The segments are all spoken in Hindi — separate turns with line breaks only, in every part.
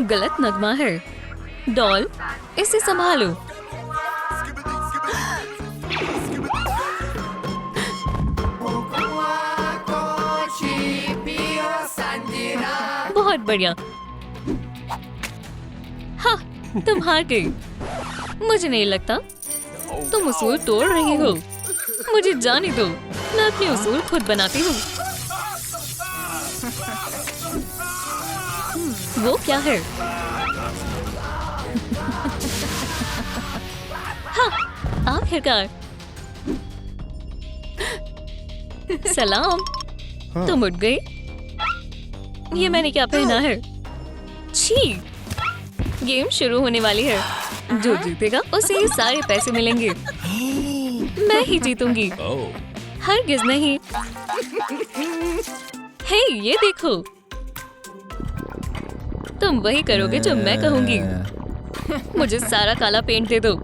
गलत नगमा है। डॉल, इसे संभालो। बहुत बढ़िया। हाँ, तुम हार गई। मुझे नहीं लगता तुम उसूल तोड़ रही हो। मुझे जाने दो, मैं अपने उसूल खुद बनाती हूँ। वो क्या है? हाँ, आखिरकार। सलाम। तुम उठ गई? ये मैंने क्या पहना है? छी! गेम शुरू होने वाली है। जो जीतेगा उसे ये सारे पैसे मिलेंगे। मैं ही जीतूंगी। हरगिज़ नहीं। हे, ये देखो। तुम वही करोगे जो मैं कहूंगी। मुझे सारा काला पेंट दे दो।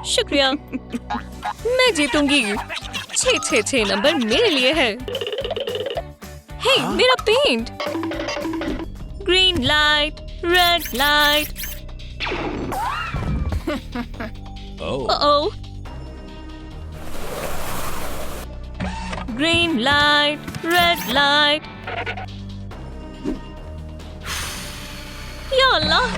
शुक्रिया। मैं जीतूंगी। 666 नंबर मेरे लिए है। हे, मेरा paint. Green light, red light. Oh, green light, red light. या अल्लाह।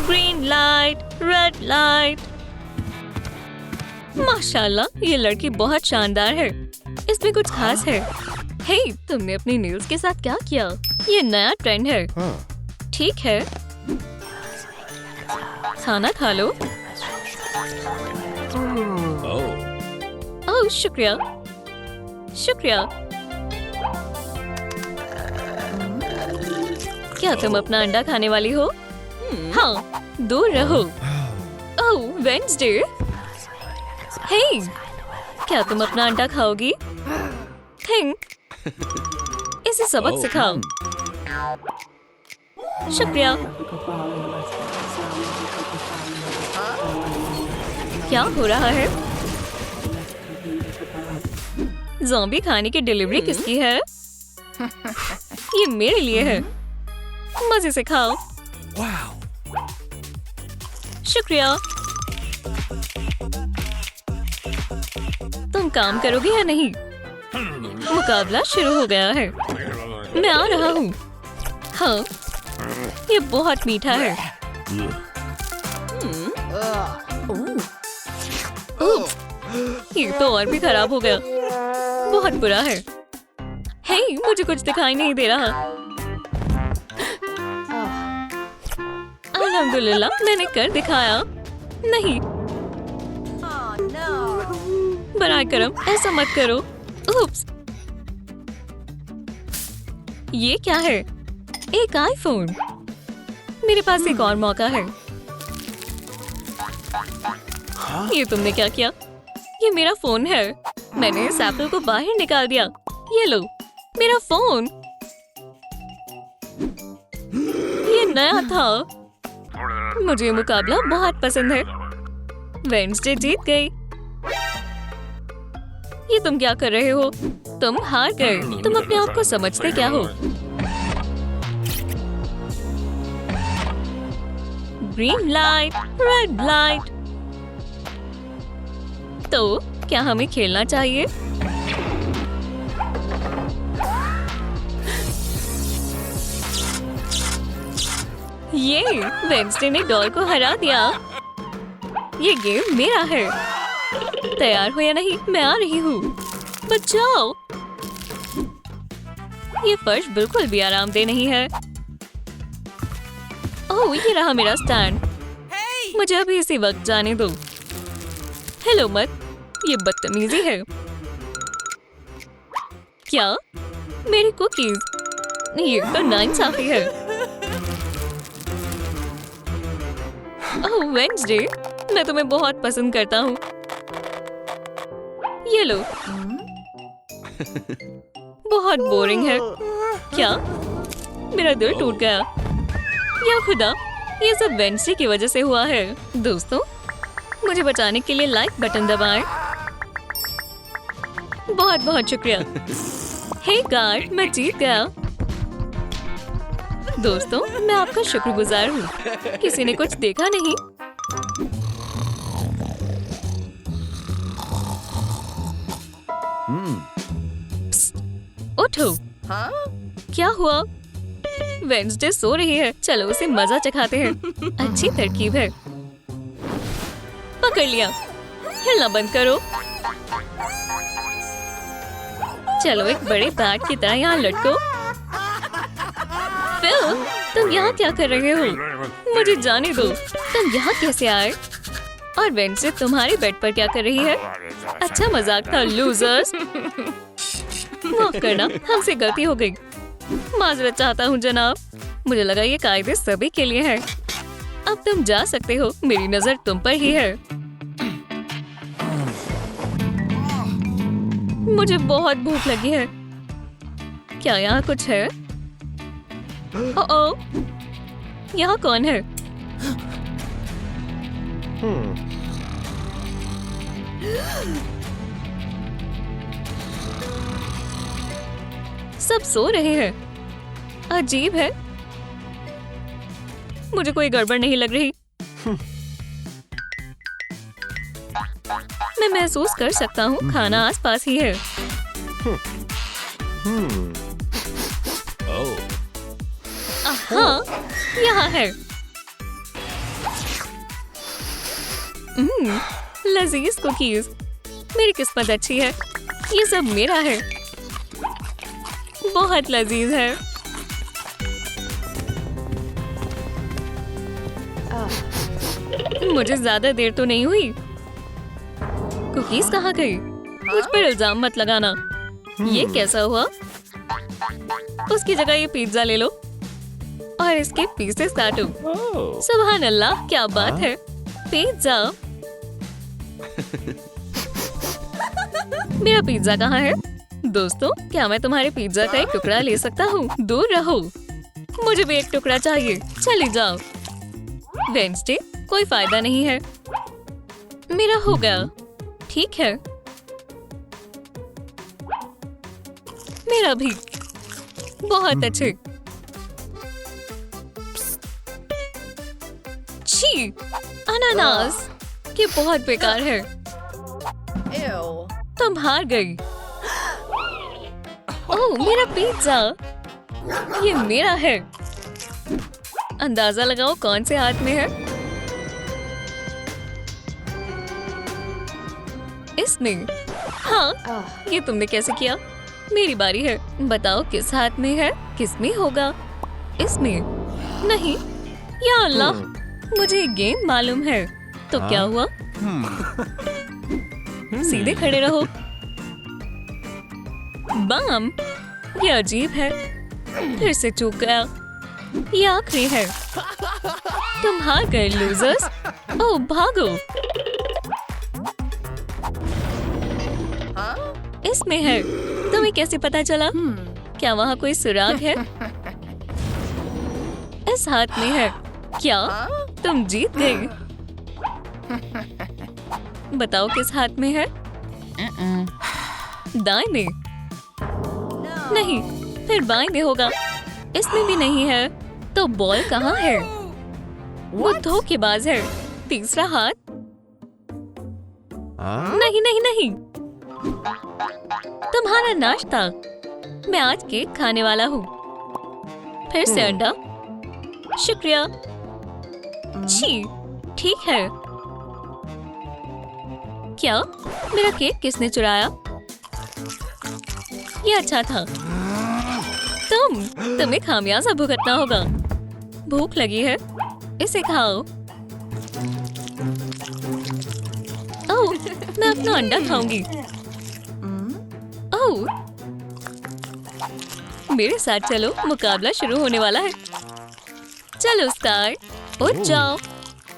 Green light, red light. माशाल्लाह, ये लड़की बहुत शानदार है। इसमें कुछ खास है। हे, तुमने अपनी नेल्स के साथ क्या किया? ये नया ट्रेंड है। ठीक है, खाना खा लो। ओह, शुक्रिया। शुक्रिया। क्या तुम अपना अंडा खाने वाली हो? हाँ, दूर रहो। ओह, वेंसडे। हे, क्या तुम अपना अंडा खाओगी? थिंक। इसे सबक सिखाओ। शुक्रिया। क्या हो रहा है? ज़ॉम्बी खाने की डिलीवरी किसकी है? ये मेरे लिए है। मजे से खाओ। शुक्रिया। तुम काम करोगे या नहीं? मुकाबला शुरू हो गया है। मैं आ रहा हूँ। हाँ, ये बहुत मीठा है। ये तो और भी खराब हो गया। बहुत बुरा है। हे, मुझे कुछ दिखाई नहीं दे रहा। अल्हम्दुलिल्लाह, मैंने कर दिखाया। नहीं, बराए करम, ऐसा मत करो। उप्स। ये क्या है? एक आईफोन। मेरे पास एक और मौका है। ये तुमने क्या किया? ये मेरा फोन है। मैंने इस एप्पल को बाहर निकाल दिया। ये लो, मेरा फोन। ये नया था। मुझे ये मुकाबला बहुत पसंद है। वेंसडे जीत गई। ये तुम क्या कर रहे हो? तुम हार गए। तुम अपने आप को समझते क्या हो? Green light, red light. तो क्या हमें खेलना चाहिए? ये वेंसडे ने डॉल को हरा दिया। ये गेम मेरा है। तैयार हो या नहीं? मैं आ रही हूँ। बचाओ। ये फर्श बिल्कुल भी आरामदेह नहीं है। ओह, ये रहा मेरा स्टैंड। मुझे अभी इसी वक्त जाने दो। हेलो मत, ये बदतमीजी है। क्या? मेरी कुकीज? ये तो नाइंसाफी है। ओह वेंसडे, मैं तुम्हें बहुत पसंद करता हूँ। ये लो। बहुत बोरिंग है। क्या? मेरा दिल टूट गया। या खुदा, ये सब वेंसडे की वजह से हुआ है। दोस्तों, मुझे बचाने के लिए लाइक बटन दबाएं। बहुत बहुत शुक्रिया। हे गार्ड, मैं जीत गया। दोस्तों, मैं आपका शुक्रगुजार हूँ। किसी ने कुछ देखा नहीं? उठो। क्या हुआ? वेंसडे सो रही है। चलो उसे मजा चखाते हैं। अच्छी तरकीब है। पकड़ लिया। हिलना बंद करो। चलो एक बड़े बैट की तरह यहाँ लटको। फिल, तुम यहाँ क्या कर रहे हो? मुझे जाने दो। तुम यहाँ कैसे आए? और वेंसडे तुम्हारे बेड पर क्या कर रही है? अच्छा मजाक था, लूजर्स। माफ करना, हमसे गलती हो गई। माजरत चाहता हूँ जनाब। मुझे लगा ये कायदे सभी के लिए है। अब तुम जा सकते हो। मेरी नजर तुम पर ही है। मुझे बहुत भूख लगी है। क्या यहाँ कुछ है? ओह, यहाँ कौन है? सब सो रहे हैं। अजीब है। मुझे कोई गड़बड़ नहीं लग रही। मैं महसूस कर सकता हूँ खाना आसपास ही है। हाँ, यहाँ है। लजीज कुकीज। मेरी किस्मत अच्छी है। ये सब मेरा है। बहुत लजीज है। मुझे ज्यादा देर तो नहीं हुई। कुकीज कहाँ गई? मुझ पर इल्जाम मत लगाना। ये कैसा हुआ? उसकी जगह ये पिज्जा ले लो और इसके पीसेस काटो। सुभान अल्लाह, क्या बात है। पिज्जा। मेरा पिज्जा कहाँ है? दोस्तों, क्या मैं तुम्हारे पिज्जा का एक टुकड़ा ले सकता हूँ? दूर रहो। मुझे भी एक टुकड़ा चाहिए। चली जाओ। वेंसडे, कोई फायदा नहीं है। मेरा हो गया। ठीक है। मेरा भी। बहुत अच्छे। छी, अनानास। ये बहुत बेकार है। तुम हार गई। ओह, मेरा पिज्जा। ये मेरा है। अंदाजा लगाओ कौन से हाथ में है? इसमें। हाँ, ये तुमने कैसे किया? मेरी बारी है। बताओ किस हाथ में है? किसमें होगा? इसमें। नहीं। या अल्लाह, मुझे गेम मालूम है। तो क्या हुआ? सीधे खड़े रहो। बम। ये अजीब है। फिर से चूक गया। ये आखिरी है। तुम हार गए लूजर्स। ओह, भागो। इसमें है। तुम्हें कैसे पता चला? क्या वहाँ कोई सुराग है? इस हाथ में है। क्या तुम जीत गई? बताओ किस हाथ में है? दाएं में। नहीं, फिर बाएं में होगा। इसमें भी नहीं है। तो बॉल कहाँ है? वो धोखेबाज है। तीसरा हाथ। नहीं नहीं नहीं। तुम्हारा नाश्ता। मैं आज केक खाने वाला हूँ। फिर से अंडा। शुक्रिया। छी, ठीक है। क्या? मेरा केक किसने चुराया? ये अच्छा था। तुम्हें खामियाजा भुगतना होगा। भूख लगी है, इसे खाओ। ओह, मैं अपना अंडा खाऊंगी। ओह, मेरे साथ चलो, मुकाबला शुरू होने वाला है। चलो स्टार, उठ जाओ।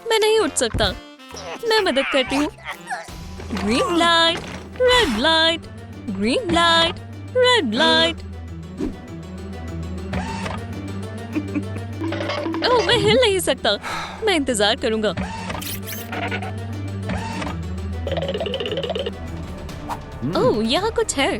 मैं नहीं उठ सकता। मैं मदद करती हूँ। Green light, red light, green light, red light. Oh, मैं हिल नहीं सकता। मैं इंतजार करूंगा। ओह, यहाँ कुछ है।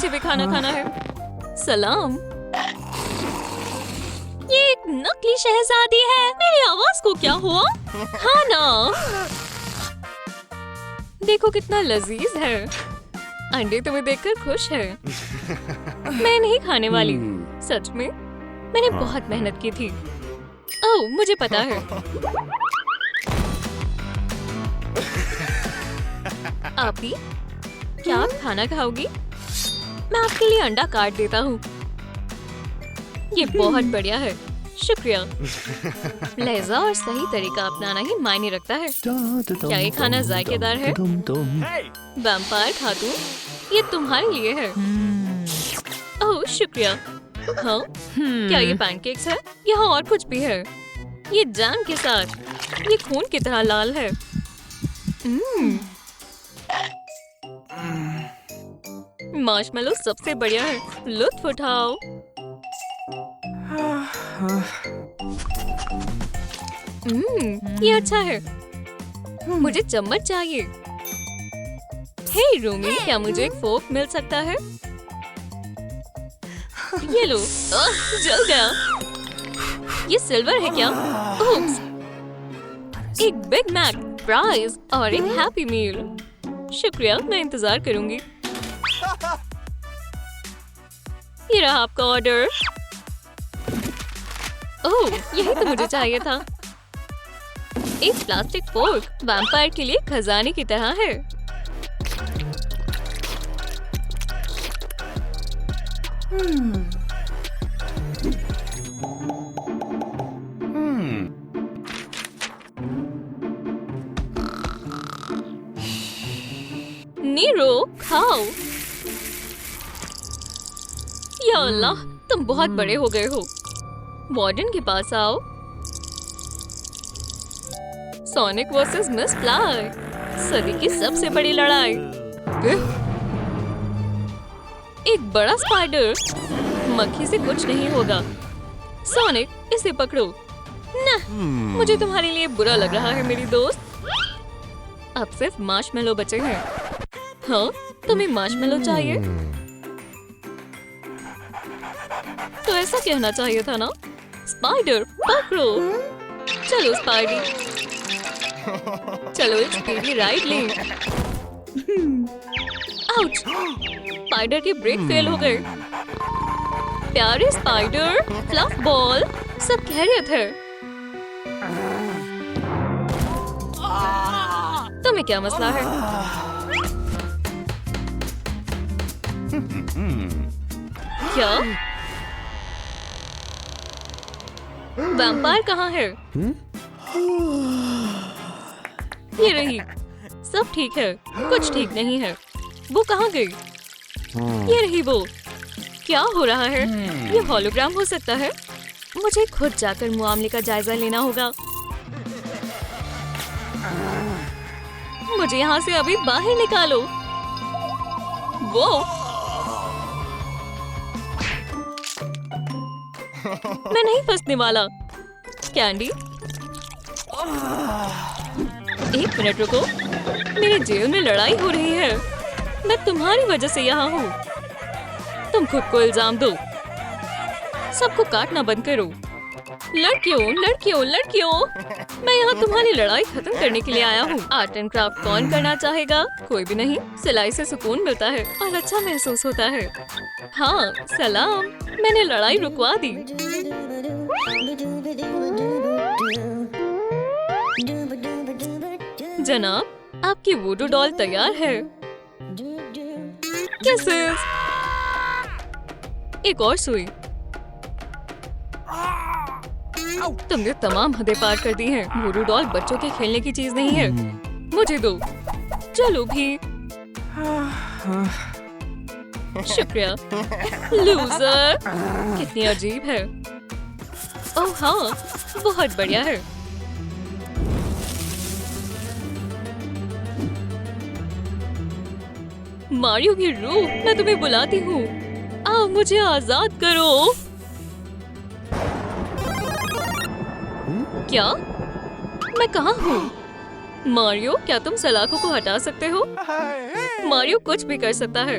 मुझे भी खाना खाना है। सलाम। ये एक नकली शहजादी है। मेरी आवाज को क्या हुआ? हाँ ना। देखो कितना लजीज है। अंडे तुम्हें देखकर खुश है। मैं नहीं खाने वाली। सच में मैंने बहुत मेहनत की थी। ओह मुझे पता है। आप ही क्या आप खाना खाओगी? मैं आपके लिए अंडा काट देता हूँ। ये बहुत बढ़िया है, शुक्रिया। लहजा और सही तरीका अपनाना ही मायने रखता है। क्या ये खाना जायकेदार है? वैम्पायर खातून, ये तुम्हारे लिए है। ओह शुक्रिया। हाँ क्या ये पैनकेक्स है? यहाँ और कुछ भी है। ये जैम के साथ। ये खून की तरह लाल है। मार्शमेलो सबसे बढ़िया है, लुत्फ उठाओ। ये अच्छा है। मुझे चम्मच चाहिए। हे रूमी, क्या मुझे एक फोर्क मिल सकता है? ये लो। जल गया। ये सिल्वर है क्या? ओप्स। एक बिग मैक, फ्राइज और एक हैप्पी मील। शुक्रिया, मैं इंतजार करूंगी। ये रहा आपका ऑर्डर। ओह यही तो मुझे चाहिए था। एक प्लास्टिक फोर्क वैम्पायर के लिए खजाने की तरह है। नीरो खाओ। या अल्लाह, तुम बहुत बड़े हो गए हो। वार्डन के पास आओ। सोनिक वर्सेस मिस फ्लाई, सदी की सबसे बड़ी लड़ाई। एक बड़ा स्पाइडर। मक्खी से कुछ नहीं होगा। सोनिक, इसे पकड़ो। न, मुझे तुम्हारे लिए बुरा लग रहा है मेरी दोस्त। अब सिर्फ मार्शमेलो बचे हैं। हाँ, तुम्हें मार्शमेलो चाहिए? तो ऐसा कहना चाहिए था ना। स्पाइडर पकड़ो। चलो स्पाइडी, चलो एक स्पीडी राइड लें। आउच! स्पाइडर के ब्रेक फेल हो गए। प्यारे स्पाइडर, फ्लफ बॉल, सब खैरियत है? तुम्हें क्या मसला है? क्या? वैम्पायर कहाँ है? ये रही। सब ठीक है, कुछ ठीक नहीं है। वो कहाँ गई? ये रही वो। क्या हो रहा है? ये होलोग्राम हो सकता है। मुझे खुद जाकर मामले का जायजा लेना होगा। मुझे यहाँ से अभी बाहर निकालो। वो मैं नहीं फंसने वाला। कैंडी, एक मिनट रुको। मेरे जेल में लड़ाई हो रही है। मैं तुम्हारी वजह से यहाँ हूँ। तुम खुद को इल्जाम दो। सबको काटना बंद करो। लड़कियों, लड़कियों, लड़कियों, मैं यहाँ तुम्हारी लड़ाई खत्म करने के लिए आया हूँ। आर्ट एंड क्राफ्ट कौन करना चाहेगा? कोई भी नहीं। सिलाई से सुकून मिलता है और अच्छा महसूस होता है। हाँ सलाम, मैंने लड़ाई रुकवा दी। जनाब, आपकी वुडू डॉल तैयार है। किसेस। एक और सुई। तुमने तमाम हदें पार कर दी हैं। वुडू डॉल बच्चों के खेलने की चीज नहीं है। मुझे दो। चलो भी। शुक्रिया। लूजर, कितनी अजीब है। ओह हाँ, बहुत बढ़िया है। मारियो की रूह, मैं तुम्हें बुलाती हूँ। आओ मुझे आजाद करो। क्या? मैं कहाँ हूँ? मारियो, क्या तुम सलाखों को हटा सकते हो? मारियो कुछ भी कर सकता है।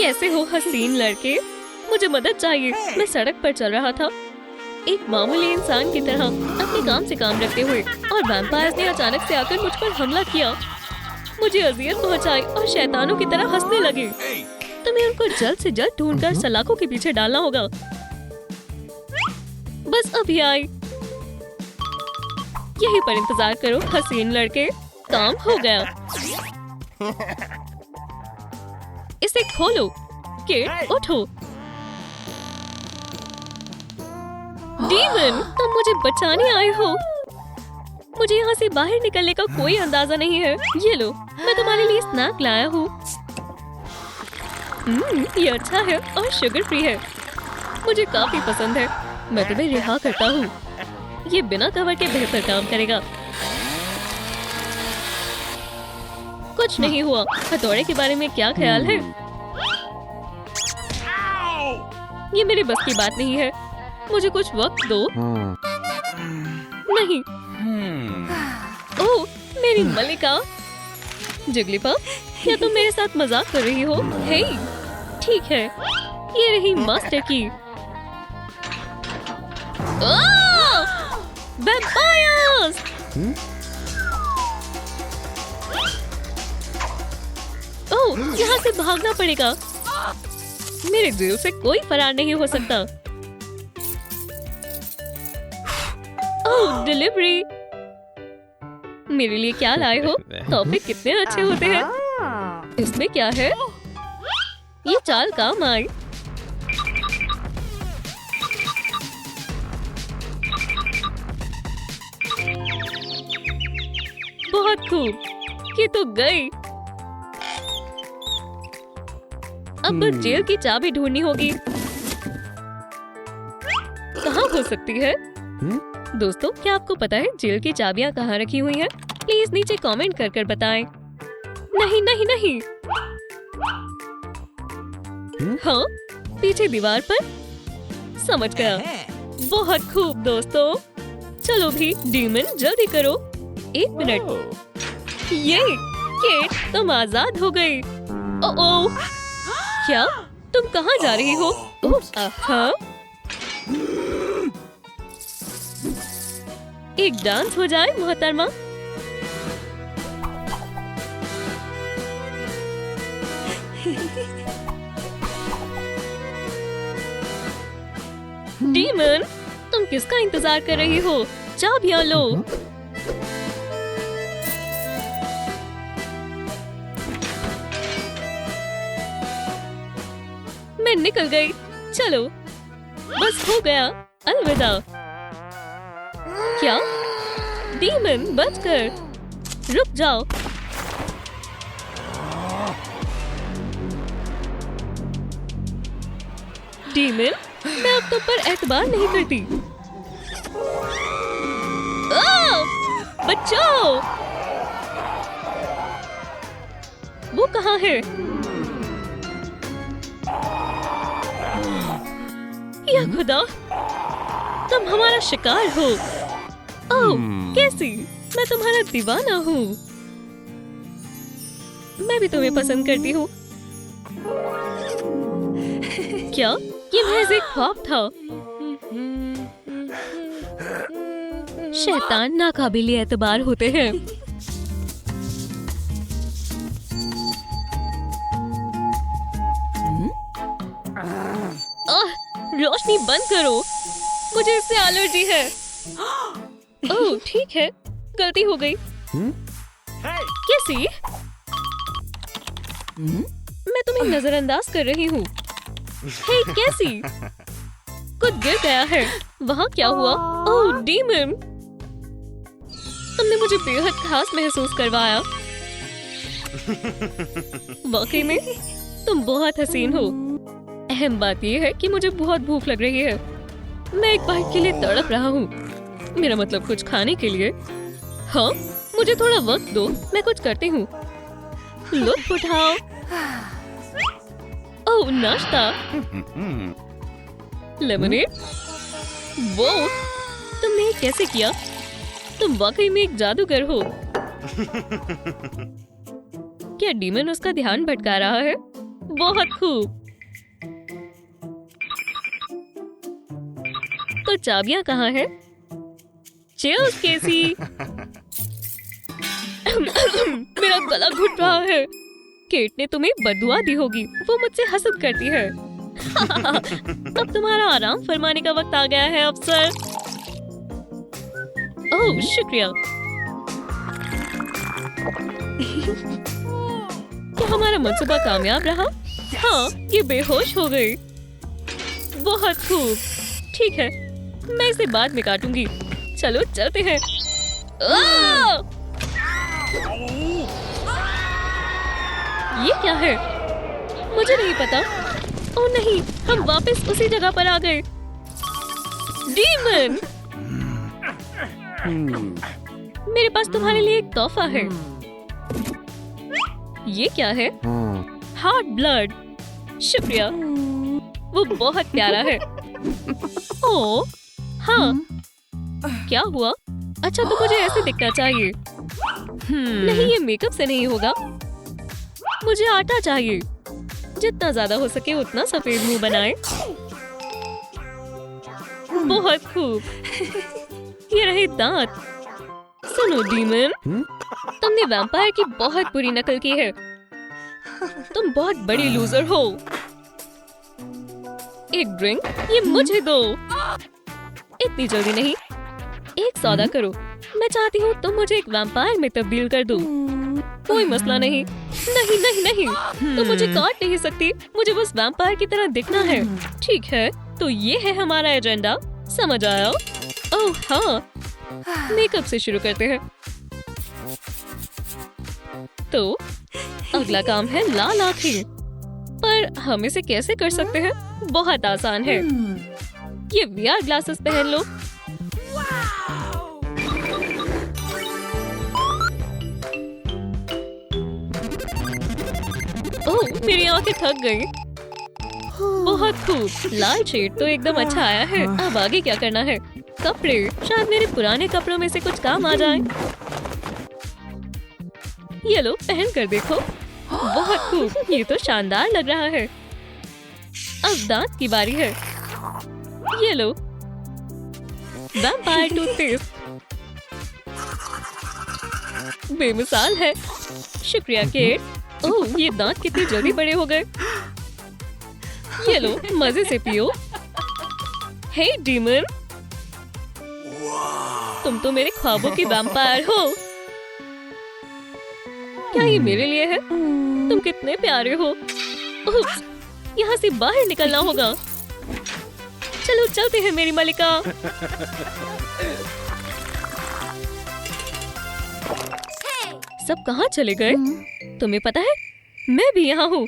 कैसे हो हसीन लड़के? मुझे मदद चाहिए। मैं सड़क पर चल रहा था एक मामूली इंसान की तरह, अपने काम से काम रखते हुए, और वैम्पायर्स ने अचानक से आकर मुझ पर हमला किया, मुझे अजियत पहुंचाई और शैतानों की तरह हंसने लगे। तुम्हें उनको जल्द से जल्द ढूंढकर सलाखों के पीछे डालना होगा। बस अभी आई। यहीं पर इंतजार करो हसीन लड़के। काम हो गया। इसे खोलो। किड उठो। डीमन, तुम मुझे बचाने आए हो। मुझे यहाँ से बाहर निकलने का कोई अंदाजा नहीं है। ये लो, मैं तुम्हारे लिए स्नैक लाया हूँ। ये अच्छा है और शुगर फ्री है। मुझे काफी पसंद है। मैं तुम्हें रिहा करता हूँ। ये बिना कवर के बेहतर काम करेगा। कुछ नहीं हुआ। हथौड़े के बारे में क्या ख्याल है? ये मेरे बस की बात नहीं है। मुझे कुछ वक्त दो। नहीं। ओह, मेरी मलिका। जिगलीपॉप, क्या तुम मेरे साथ मजाक कर रही हो? हे, ठीक है। ये रही मास्टर की। वैम्पायर्स! ओह, यहाँ से भागना पड़ेगा। मेरे जेल से कोई फरार नहीं हो सकता। ओह, डिलीवरी। मेरे लिए क्या लाए हो? तोहफे कितने अच्छे होते हैं। इसमें क्या है? ये चाल काम आई। बहुत खूब। ये तो गई। अब बस जेल की चाबी ढूंढनी होगी। कहाँ हो सकती है? दोस्तों, क्या आपको पता है जेल की चाबियां कहाँ रखी हुई हैं? प्लीज नीचे कमेंट कर बताएं। नहीं नहीं नहीं। हाँ, पीछे दीवार पर। समझ गया। बहुत खूब दोस्तों। चलो भी डीमन, जल्दी करो। 1 मिनट। ये केट, तुम आजाद हो गई। ओह, क्या? तुम कहाँ जा रही हो? हाँ, एक डांस हो जाए मोहतरमा। डीमन, तुम किसका इंतजार कर रही हो? चाबियां लो। मैं निकल गई। चलो, बस हो गया। अलविदा। क्या? डीमन, बचकर। रुक जाओ। डीमन, मैं अब तुम पर एतबार नहीं करती। बचाओ। वो कहाँ है? या खुदा, तुम हमारा शिकार हो। ओह, कैसी? मैं तुम्हारा दीवाना हूँ। मैं भी तुम्हें पसंद करती हूँ। क्या? ये महज एक ख्वाब था। शैतान नाकाबिले एतबार होते हैं। रोशनी बंद करो। मुझे इससे एलर्जी है। ओह, ठीक है, गलती हो गई। कैसी? मैं तुम्हें नजरअंदाज कर रही हूँ। हे, कैसी? कुछ गिर गया है। वहाँ क्या हुआ? ओह, डीमन, तुमने मुझे बेहद खास महसूस करवाया। वाकई में तुम बहुत हसीन हो। अहम बात यह है कि मुझे बहुत भूख लग रही है। मैं एक बाइट के लिए तड़प रहा हूँ। मेरा मतलब कुछ खाने के लिए। हाँ, मुझे थोड़ा वक्त दो, मैं कुछ करती हूँ। लुत्फ उठाओ। ओह, नाश्ता। लेमनेड। वो, तुमने ये कैसे किया? तुम वाकई में एक जादूगर हो। क्या डीमन उसका ध्यान भटका रहा है? बहुत खूब। तो चाबियां कहाँ है? चीयर्स केसी। मेरा गला घुट रहा है। केट ने तुम्हें बददुआ दी होगी, वो मुझसे हसद करती है। अब तुम्हारा आराम फरमाने का वक्त आ गया है अफसर। ओह शुक्रिया। क्या हमारा मंसूबा कामयाब रहा? हाँ, ये बेहोश हो गई। बहुत खूब। ठीक है, मैं इसे बाद में काटूंगी। चलो चलते हैं। ये क्या है? मुझे नहीं पता। ओह नहीं, हम वापस उसी जगह पर आ गए। डीमन! मेरे पास तुम्हारे लिए एक तोहफा है। ये क्या है? Heart blood. शुक्रिया, वो बहुत प्यारा है। ओह हाँ, क्या हुआ? अच्छा, तो मुझे ऐसे दिखना चाहिए। नहीं, ये मेकअप से नहीं होगा। मुझे आटा चाहिए। जितना ज्यादा हो सके उतना सफेद मुंह बनाए। बहुत खूब। ये रहे दांत। सुनो डीमन, तुमने वैम्पायर की बहुत बुरी नकल की है। तुम बहुत बड़ी लूजर हो। एक ड्रिंक, ये मुझे दो। इतनी जल्दी नहीं। एक सौदा करो। मैं चाहती हूँ तुम मुझे एक वैम्पायर में तब्दील कर दो। कोई मसला नहीं। नहीं नहीं नहीं, तुम मुझे काट नहीं सकती। मुझे बस वैम्पायर की तरह दिखना है। ठीक है, तो ये है हमारा एजेंडा। समझ आया? ओह हाँ, मेकअप से शुरू करते हैं। तो अगला काम है लाल आँखें। पर हम इसे कैसे कर सकते हैं? बहुत आसान है। ये VR ग्लासेस पहन लो। ओह, मेरी आंखें थक गई। बहुत खूब। लाल शेड तो एकदम अच्छा आया है। अब आगे क्या करना है? कपड़े। शायद मेरे पुराने कपड़ों में से कुछ काम आ जाए। ये लो, पहन कर देखो। बहुत खूब, ये तो शानदार लग रहा है। अब दांत की बारी है। ये लो, वैम्पायर टूथपेस्ट। बेमिसाल है। शुक्रिया केट। ओह, ये दांत कितनी जल्दी बड़े हो गए। ये लो, मजे से पियो। हे डीमन, तुम तो मेरे ख्वाबों की वैम्पायर हो। क्या ये मेरे लिए है? तुम कितने प्यारे हो। उप्स, यहाँ से बाहर निकलना होगा। चलो चलते हैं मेरी मलिका। सब कहाँ चले गए? तुम्हें पता है, मैं भी यहाँ हूँ।